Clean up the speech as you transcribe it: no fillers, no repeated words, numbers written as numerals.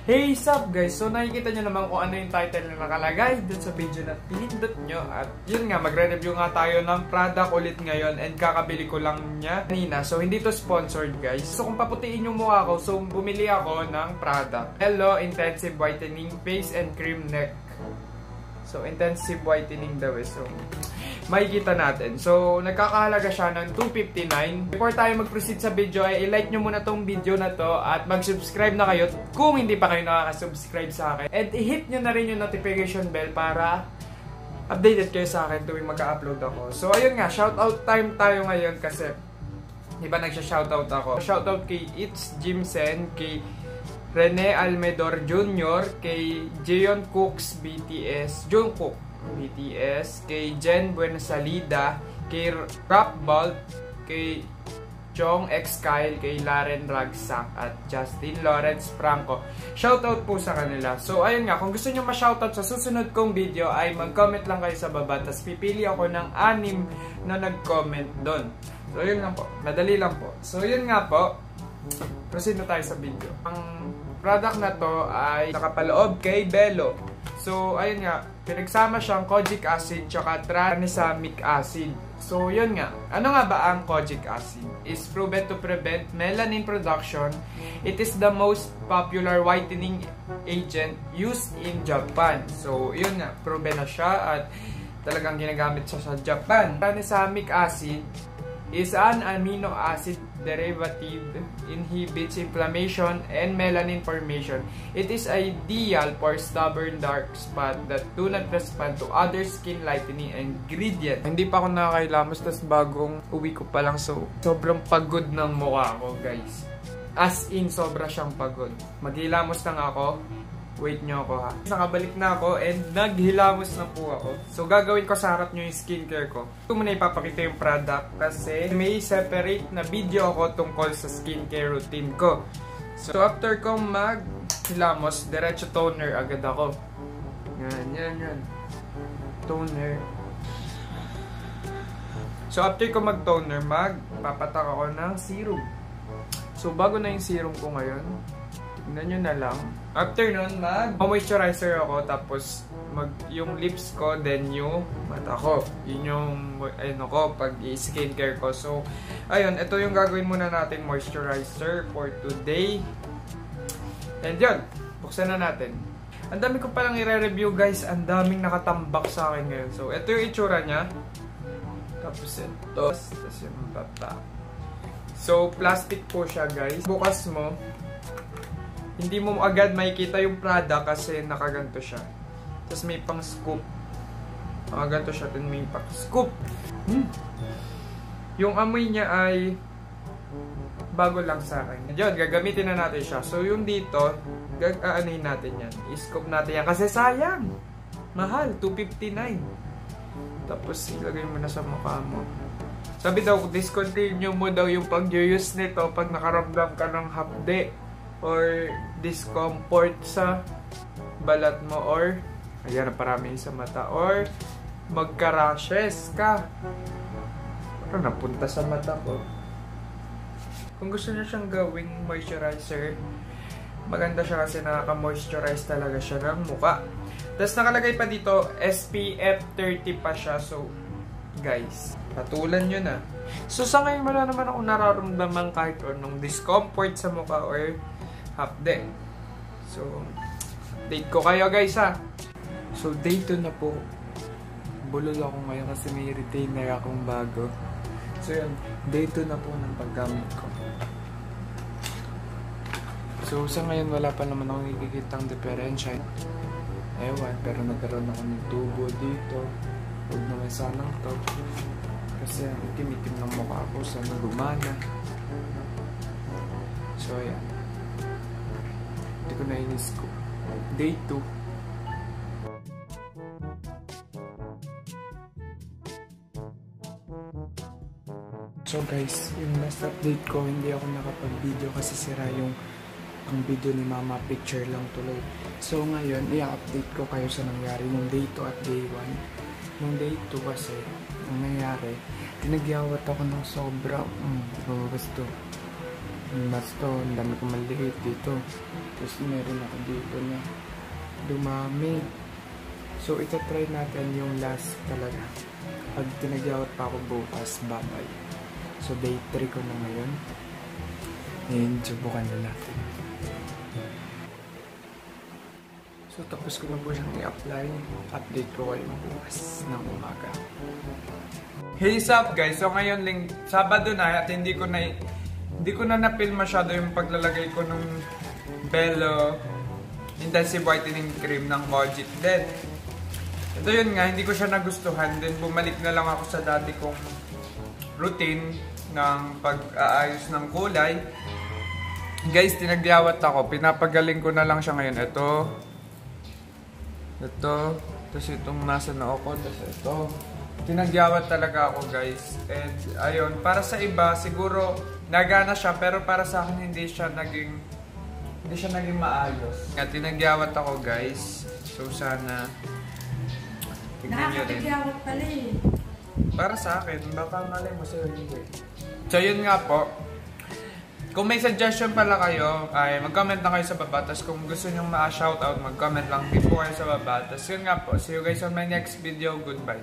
Hey, sup guys! So nakikita nyo naman kung ano yung title na nakalagay dun sa video na pinindot nyo. At yun nga, magre-review nga tayo ng product ulit ngayon and kakabili ko lang niya kanina. So hindi to sponsored guys. So kung paputiin yung mukha ko, so bumili ako ng product. Hello Intensive Whitening Face and Cream Neck. So intensive whitening daw eh. So makikita natin. So nagkakahalaga siya ng $2.59. Before tayo mag-proceed sa video ay i-like nyo muna tong video na to at mag-subscribe na kayo kung hindi pa kayo nakaka-subscribe sa akin. And i-hit nyo na rin yung notification bell para updated kayo sa akin tuwing mag-upload ako. So ayun nga, shoutout time tayo ngayon kasi di ba nagsha-shoutout ako? Shoutout kay It's Jimsen, kay Rene Almedor Jr., kay Jeon Cooks BTS, Jungkook BTS, kay Jen Buenasalida, kay Rapbolt, kay Chong X Kyle, kay Laren Ragsak, at Justin Lawrence Franco. Shoutout po sa kanila. So ayun nga, kung gusto nyo ma-shoutout sa susunod kong video ay mag-comment lang kayo sa baba, tapos pipili ako ng 6 na nag-comment doon. So yun lang po, madali lang po. So yun nga po, proceed na tayo sa video. Ang product na to ay nakapaloob kay Bello. So ayun nga, pinagsama siyang kojic acid tsaka tranexamic acid. So yun nga, ano nga ba ang kojic acid? Is proven to prevent melanin production. It is the most popular whitening agent used in Japan. So yun nga, proven na siya at talagang ginagamit siya sa Japan. Tranexamic acid is an amino acid derivative, inhibits inflammation and melanin formation. It is ideal for stubborn dark spots that do not respond to other skin lightening ingredients. Hindi pa ako nakakailamos, tas bagong uwi ko pa lang, so sobrang pagod ng mukha ko guys. As in, sobra siyang pagod. Maghilamos lang ako. Wait nyo ako ha. Nakabalik na ako and naghilamos na po ako. So gagawin ko sa harap nyo yung skincare ko. Ito muna ipapakita yung product kasi may separate na video ako tungkol sa skincare routine ko. So after kong maghilamos, diretso toner agad ako. Yan. Toner. So after ko mag-toner, magpapatak ako ng serum. So bago na yung serum ko ngayon, tignan nyo na lang. After nun, mag-moisturizer ako, tapos yung lips ko, then yung mata ko. Yun yung ko, pag i-skincare ko. So, ayun, ito yung gagawin muna natin, moisturizer for today. And yun, buksan na natin. Ang dami ko palang i-review guys, ang daming nakatambak sa akin ngayon. So, ito yung itsura niya. Tapos ito, tapos yung baba. So, plastic po siya guys. Bukas mo, hindi mo agad makikita yung product kasi nakaganto siya. Tapos may pang scoop. Nakaganto siya, then may pang scoop. Yung amoy niya ay bago lang sa akin. Yun, gagamitin na natin siya. So yung dito, aanohin natin yan. I-scoop natin yan kasi sayang. Mahal, $2.59. Tapos ilagay mo na sa mukha mo. Sabi daw, discontinue mo daw yung pag-use nito pag nakaramdam ka ng hapde or discomfort sa balat mo, or ayan, parami sa mata, or magka-rashes ka. Parang napunta sa mata ko. Kung gusto niyo siyang gawing moisturizer, maganda siya kasi nakaka-moisturize talaga siya ng mukha. Tapos nakalagay pa dito SPF 30 pa siya. So guys, patulan nyo na. So sa ngayon wala naman ako nararamdaman kahit anong discomfort sa mukha or hapde. So update ko kayo guys ha. So day 2 na po. Bulol ako ngayon kasi may retainer akong bago. So yun, day 2 na po ng paggamit ko. So sa ngayon wala pa naman akong ikikitang diferensya. Ewan, pero nagkaroon ako ng tubo dito. Huwag naman sanang to. Kasi ang itim-itim ng mukha ko, sana gumana. So ayan. Hindi ko na in-scoop. Day 2. So guys, yung last update ko, hindi ako nakapag-video kasi sira yung ang video ni Mama, picture lang tuloy. So ngayon, i-update ko kayo sa nangyari nung day 2 at day 1. Nung day 2 kasi, ang nangyari, tinagyawat ako ng sobra. Lumabas to. Mas to, ang dami ko maliit dito. Tapos meron ako dito na dumami. So, ito try natin yung last talaga. Pag tinagyawat pa ako bukas, babay. So, day 3 ko na ngayon. And subukan na natin. So, tapos ko na po siyang i-apply. Update ko kayo bukas ng umaga. Hey, what's up guys? So, ngayon Sabado na at hindi ko na napil masyado yung paglalagay ko ng Bello Intensive Whitening Cream ng Mojit. Then, ito yun nga, hindi ko siya nagustuhan. Then, bumalik na lang ako sa dati kong routine ng pag-aayos ng kulay. Guys, tinagyawat ako. Pinapagaling ko na lang siya ngayon. Ito. Tapos itong nasa noo ko. Tapos ito. Tinagyawat talaga ako guys. And ayun, para sa iba, siguro nagana siya. Pero para sa akin, hindi siya naging maayos. Kaya tinagyawat ako guys. So sana tignan nyo rin. Nakakatigyawat pala eh. Para sa akin, baka malay mo sa'yo hindi. So yun nga po. Kung may suggestion pala kayo, ay mag-comment lang kayo sa baba. Tapos kung gusto nyo ma-shoutout, mag-comment lang din po kayo sa baba. Tapos yun nga po. See you guys on my next video. Goodbye.